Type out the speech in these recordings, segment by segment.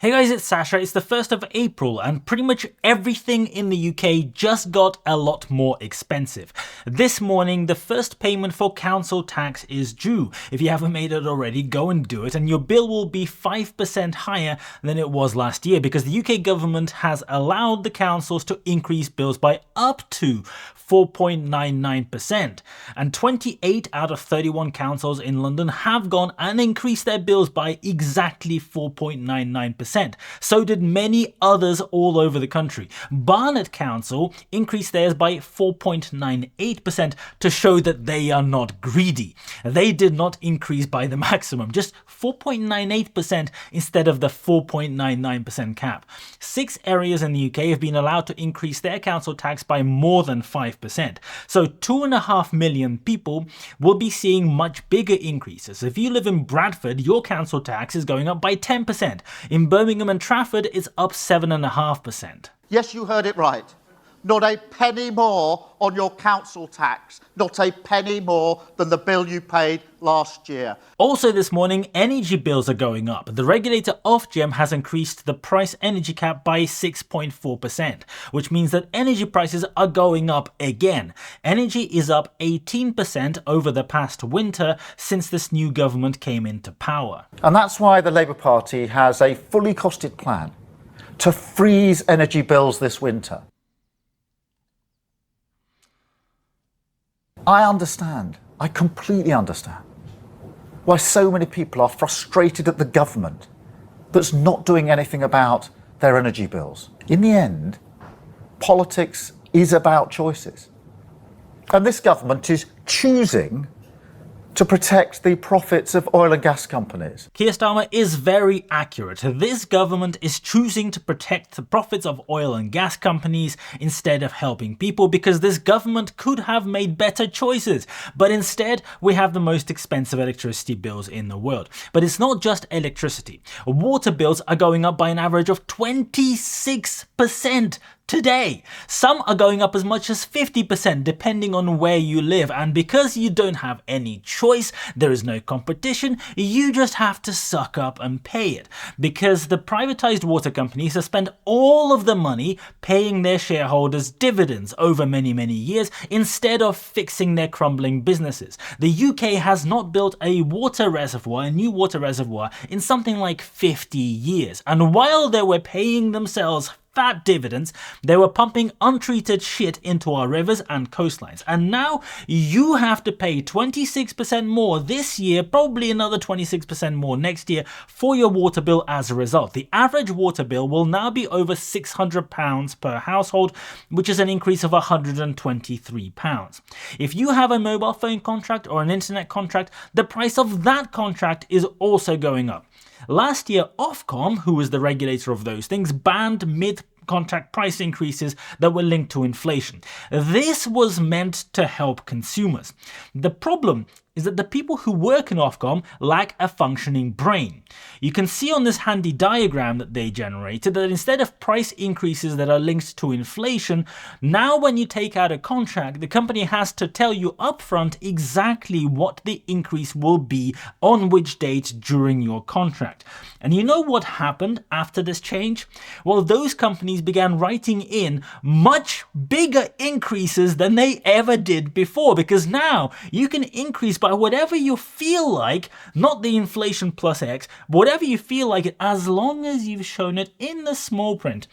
Hey guys, it's Sasha. It's the 1st of April and pretty much everything in the UK just got a lot more expensive. This morning, the first payment for council tax is due. If you haven't made it already, go and do it and your bill will be 5% higher than it was last year because the UK government has allowed the councils to increase bills by up to 4.99%. And 28 out of 31 councils in London have gone and increased their bills by exactly 4.99%. So did many others all over the country. Barnet Council increased theirs by 4.98% to show that they are not greedy. They did not increase by the maximum, just 4.98% instead of the 4.99% cap. 6 areas in the UK have been allowed to increase their council tax by more than 5%. So 2.5 million people will be seeing much bigger increases. If you live in Bradford, your council tax is going up by 10%. In Birmingham and Trafford, it's up 7.5%. Yes, you heard it right. Not a penny more on your council tax. Not a penny more than the bill you paid last year. Also this morning, energy bills are going up. The regulator Ofgem has increased the price energy cap by 6.4%, which means that energy prices are going up again. Energy is up 18% over the past winter since this new government came into power. And that's why the Labour Party has a fully costed plan to freeze energy bills this winter. I understand, I completely understand, why so many people are frustrated at the government that's not doing anything about their energy bills. In the end, politics is about choices. And this government is choosing to protect the profits of oil and gas companies. Keir Starmer is very accurate. This government is choosing to protect the profits of oil and gas companies instead of helping people because this government could have made better choices. But instead, we have the most expensive electricity bills in the world. But it's not just electricity. Water bills are going up by an average of 26% today. Some are going up as much as 50% depending on where you live, and because you don't have any choice, there is no competition, you just have to suck up and pay it. Because the privatized water companies have spent all of the money paying their shareholders dividends over many years instead of fixing their crumbling businesses. The UK has not built a new water reservoir in something like 50 years, and while they were paying themselves fat dividends, they were pumping untreated shit into our rivers and coastlines. And now you have to pay 26% more this year, probably another 26% more next year for your water bill as a result. The average water bill will now be over £600 per household, which is an increase of £123. If you have a mobile phone contract or an internet contract, the price of that contract is also going up. Last year, Ofcom, who was the regulator of those things, banned mid-contract price increases that were linked to inflation. This was meant to help consumers. The problem is that the people who work in Ofcom lack a functioning brain. You can see on this handy diagram that they generated that instead of price increases that are linked to inflation, now when you take out a contract, the company has to tell you upfront exactly what the increase will be on which date during your contract. And you know what happened after this change? Well, those companies began writing in much bigger increases than they ever did before, because now you can increase by whatever you feel like, not the inflation plus X, whatever you feel like it, as long as you've shown it in the small print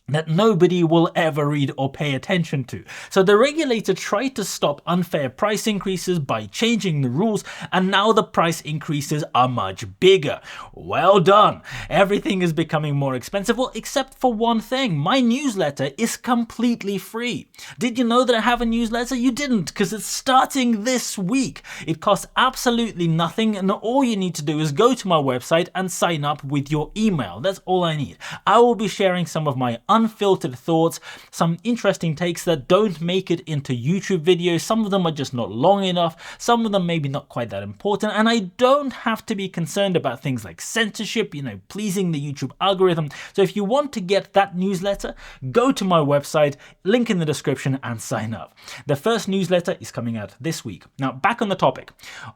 that nobody will ever read or pay attention to. So the regulator tried to stop unfair price increases by changing the rules, and now the price increases are much bigger. Well done. Everything is becoming more expensive, well, except for one thing. My newsletter is completely free. Did you know that I have a newsletter? You didn't, because it's starting this week. It costs absolutely nothing, and all you need to do is go to my website and sign up with your email. That's all I need. I will be sharing some of my unfiltered thoughts, some interesting takes that don't make it into YouTube videos. Some of them are just not long enough, some of them maybe not quite that important, and I don't have to be concerned about things like censorship, pleasing the YouTube algorithm. So if you want to get that newsletter, go to my website, link in the description, and sign up. The first newsletter is coming out this week. Now, back on the topic.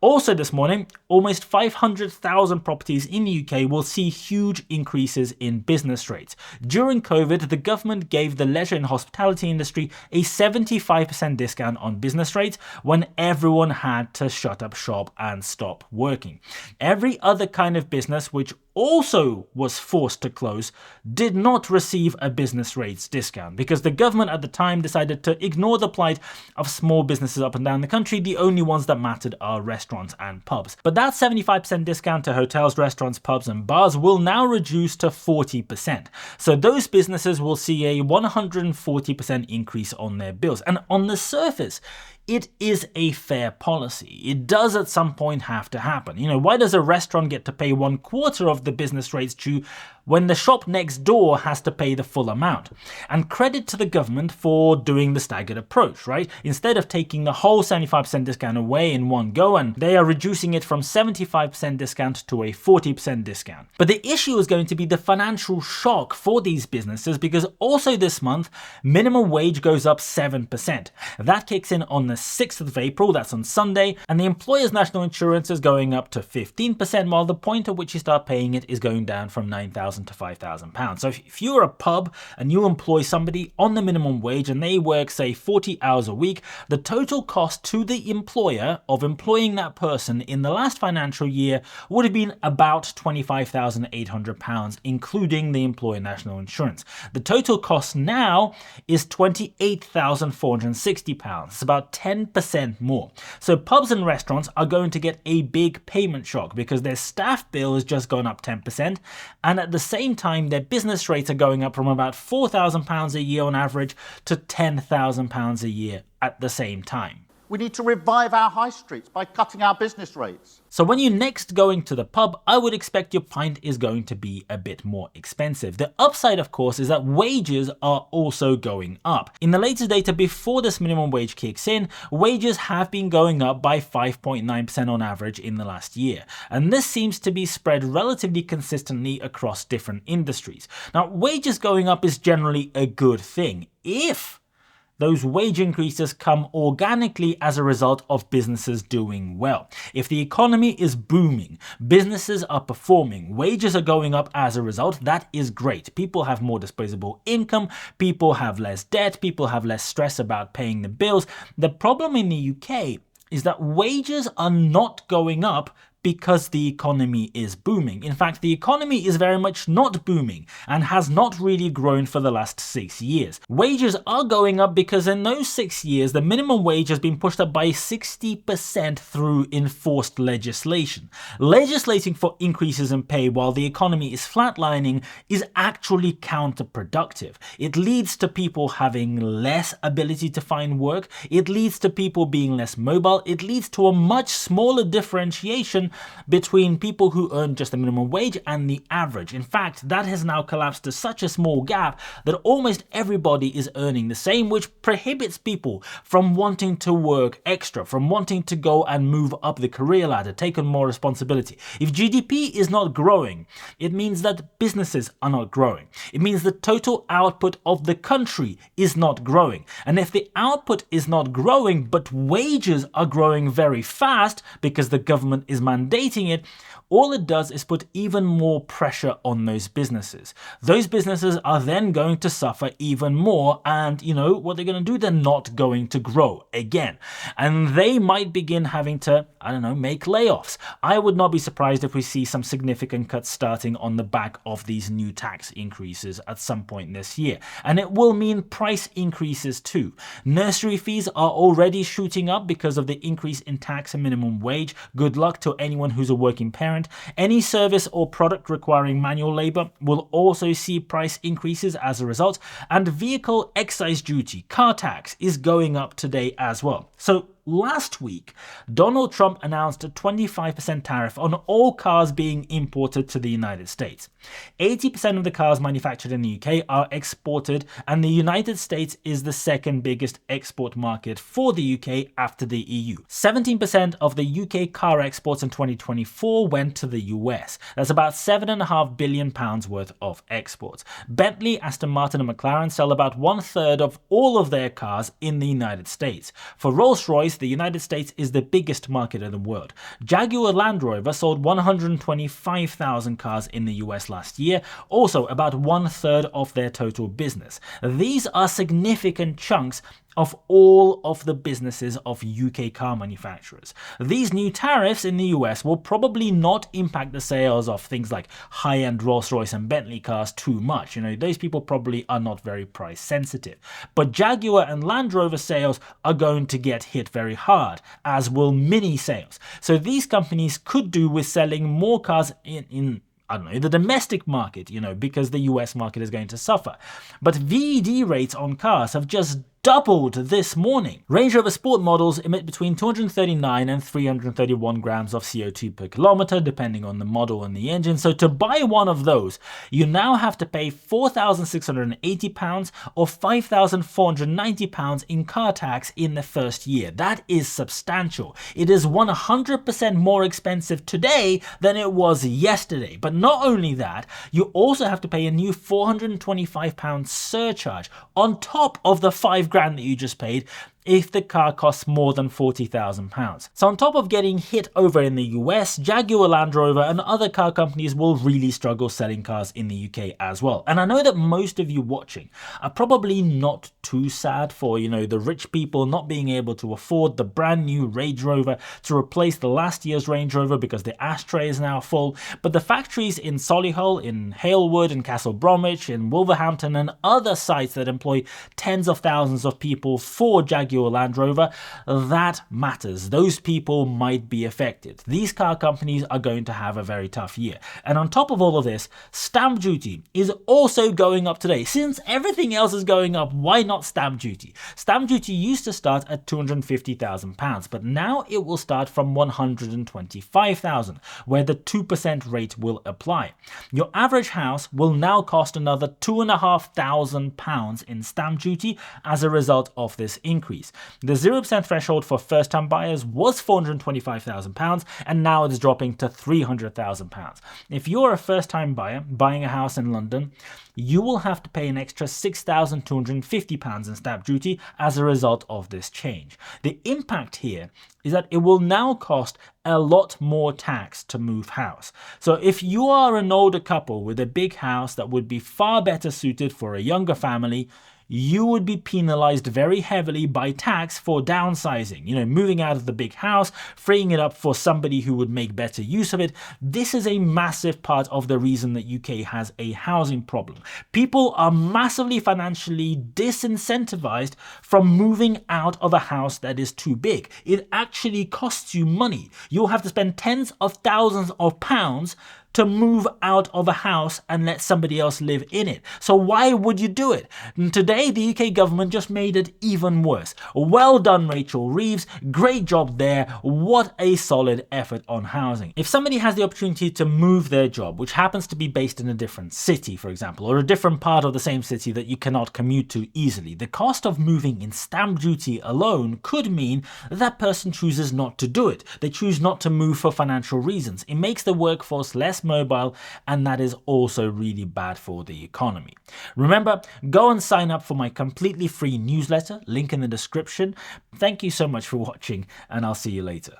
Also this morning, almost 500,000 properties in the UK will see huge increases in business rates. During COVID, the government gave the leisure and hospitality industry a 75% discount on business rates when everyone had to shut up shop and stop working. Every other kind of business which also was forced to close did not receive a business rates discount because the government at the time decided to ignore the plight of small businesses up and down the country. The only ones that mattered are restaurants and pubs. But that 75% discount to hotels, restaurants, pubs and bars will now reduce to 40%. So those businesses will see a 140% increase on their bills. And on the surface, it is a fair policy. It does at some point have to happen. Why does a restaurant get to pay 1/4 of the business rates due when the shop next door has to pay the full amount? And credit to the government for doing the staggered approach, right? Instead of taking the whole 75% discount away in one go, and they are reducing it from 75% discount to a 40% discount. But the issue is going to be the financial shock for these businesses because also this month, minimum wage goes up 7%. That kicks in on the 6th of April, that's on Sunday, and the employer's national insurance is going up to 15%, while the point at which you start paying it is going down from £9,000 to £5,000. So if you're a pub and you employ somebody on the minimum wage and they work, say, 40 hours a week, the total cost to the employer of employing that person in the last financial year would have been about £25,800, including the employer national insurance. The total cost now is £28,460. It's about 10% more. So pubs and restaurants are going to get a big payment shock because their staff bill has just gone up 10%, and at the same time their business rates are going up from about £4,000 a year on average to £10,000 a year at the same time. We need to revive our high streets by cutting our business rates. So when you're next going to the pub, I would expect your pint is going to be a bit more expensive. The upside, of course, is that wages are also going up. In the latest data before this minimum wage kicks in, wages have been going up by 5.9% on average in the last year. And this seems to be spread relatively consistently across different industries. Now, wages going up is generally a good thing if those wage increases come organically as a result of businesses doing well. If the economy is booming, businesses are performing, wages are going up as a result, that is great. People have more disposable income, people have less debt, people have less stress about paying the bills. The problem in the UK is that wages are not going up because the economy is booming. In fact, the economy is very much not booming and has not really grown for the last 6 years. Wages are going up because in those 6 years, the minimum wage has been pushed up by 60% through enforced legislation. Legislating for increases in pay while the economy is flatlining is actually counterproductive. It leads to people having less ability to find work. It leads to people being less mobile. It leads to a much smaller differentiation between people who earn just the minimum wage and the average. In fact, that has now collapsed to such a small gap that almost everybody is earning the same, which prohibits people from wanting to work extra, from wanting to go and move up the career ladder, take on more responsibility. If GDP is not growing, it means that businesses are not growing. It means the total output of the country is not growing. And if the output is not growing, but wages are growing very fast because the government is mandating it, all it does is put even more pressure on those businesses. Those businesses are then going to suffer even more, and you know what they're going to do? They're not going to grow again. And they might begin having to, make layoffs. I would not be surprised if we see some significant cuts starting on the back of these new tax increases at some point this year. And it will mean price increases too. Nursery fees are already shooting up because of the increase in tax and minimum wage. Good luck to anyone who's a working parent. Any service or product requiring manual labor will also see price increases as a result, and vehicle excise duty, car tax, is going up today as well. So last week, Donald Trump announced a 25% tariff on all cars being imported to the United States. 80% of the cars manufactured in the UK are exported, and the United States is the second biggest export market for the UK after the EU. 17% of the UK car exports in 2024 went to the US. That's about £7.5 billion worth of exports. Bentley, Aston Martin and McLaren sell about 1/3 of all of their cars in the United States. For Rolls-Royce, the United States is the biggest market in the world. Jaguar Land Rover sold 125,000 cars in the US last year, also about 1/3 of their total business. These are significant chunks of all of the businesses of UK car manufacturers. These new tariffs in the US will probably not impact the sales of things like high-end Rolls-Royce and Bentley cars too much. Those people probably are not very price sensitive. But Jaguar and Land Rover sales are going to get hit very hard, as will Mini sales. So these companies could do with selling more cars in the domestic market, because the US market is going to suffer. But VED rates on cars have just doubled this morning. Range Rover Sport models emit between 239 and 331 grams of CO2 per kilometre, depending on the model and the engine. So to buy one of those, you now have to pay £4,680 or £5,490 in car tax in the first year. That is substantial. It is 100% more expensive today than it was yesterday. But not only that, you also have to pay a new £425 surcharge on top of the £5,000 that you just paid if the car costs more than £40,000. So on top of getting hit over in the US, Jaguar Land Rover and other car companies will really struggle selling cars in the UK as well. And I know that most of you watching are probably not too sad for, the rich people not being able to afford the brand new Range Rover to replace the last year's Range Rover because the ashtray is now full. But the factories in Solihull, in Halewood, in Castle Bromwich, in Wolverhampton and other sites that employ tens of thousands of people for Jaguar Land Rover, that matters. Those people might be affected. These car companies are going to have a very tough year. And on top of all of this, stamp duty is also going up today. Since everything else is going up, why not stamp duty? Stamp duty used to start at £250,000, but now it will start from £125,000, where the 2% rate will apply. Your average house will now cost another £2,500 in stamp duty as a result of this increase. The 0% threshold for first-time buyers was £425,000 and now it's dropping to £300,000. If you're a first-time buyer buying a house in London, you will have to pay an extra £6,250 in stamp duty as a result of this change. The impact here is that it will now cost a lot more tax to move house. So if you are an older couple with a big house that would be far better suited for a younger family, you would be penalized very heavily by tax for downsizing, moving out of the big house, freeing it up for somebody who would make better use of it. This is a massive part of the reason that UK has a housing problem. People are massively financially disincentivized from moving out of a house that is too big. It actually costs you money. You'll have to spend tens of thousands of pounds to move out of a house and let somebody else live in it. So why would you do it? And today, the UK government just made it even worse. Well done, Rachel Reeves. Great job there. What a solid effort on housing. If somebody has the opportunity to move their job, which happens to be based in a different city, for example, or a different part of the same city that you cannot commute to easily, the cost of moving in stamp duty alone could mean that person chooses not to do it. They choose not to move for financial reasons. It makes the workforce less mobile, and that is also really bad for the economy. Remember, go and sign up for my completely free newsletter, link in the description. Thank you so much for watching, and I'll see you later.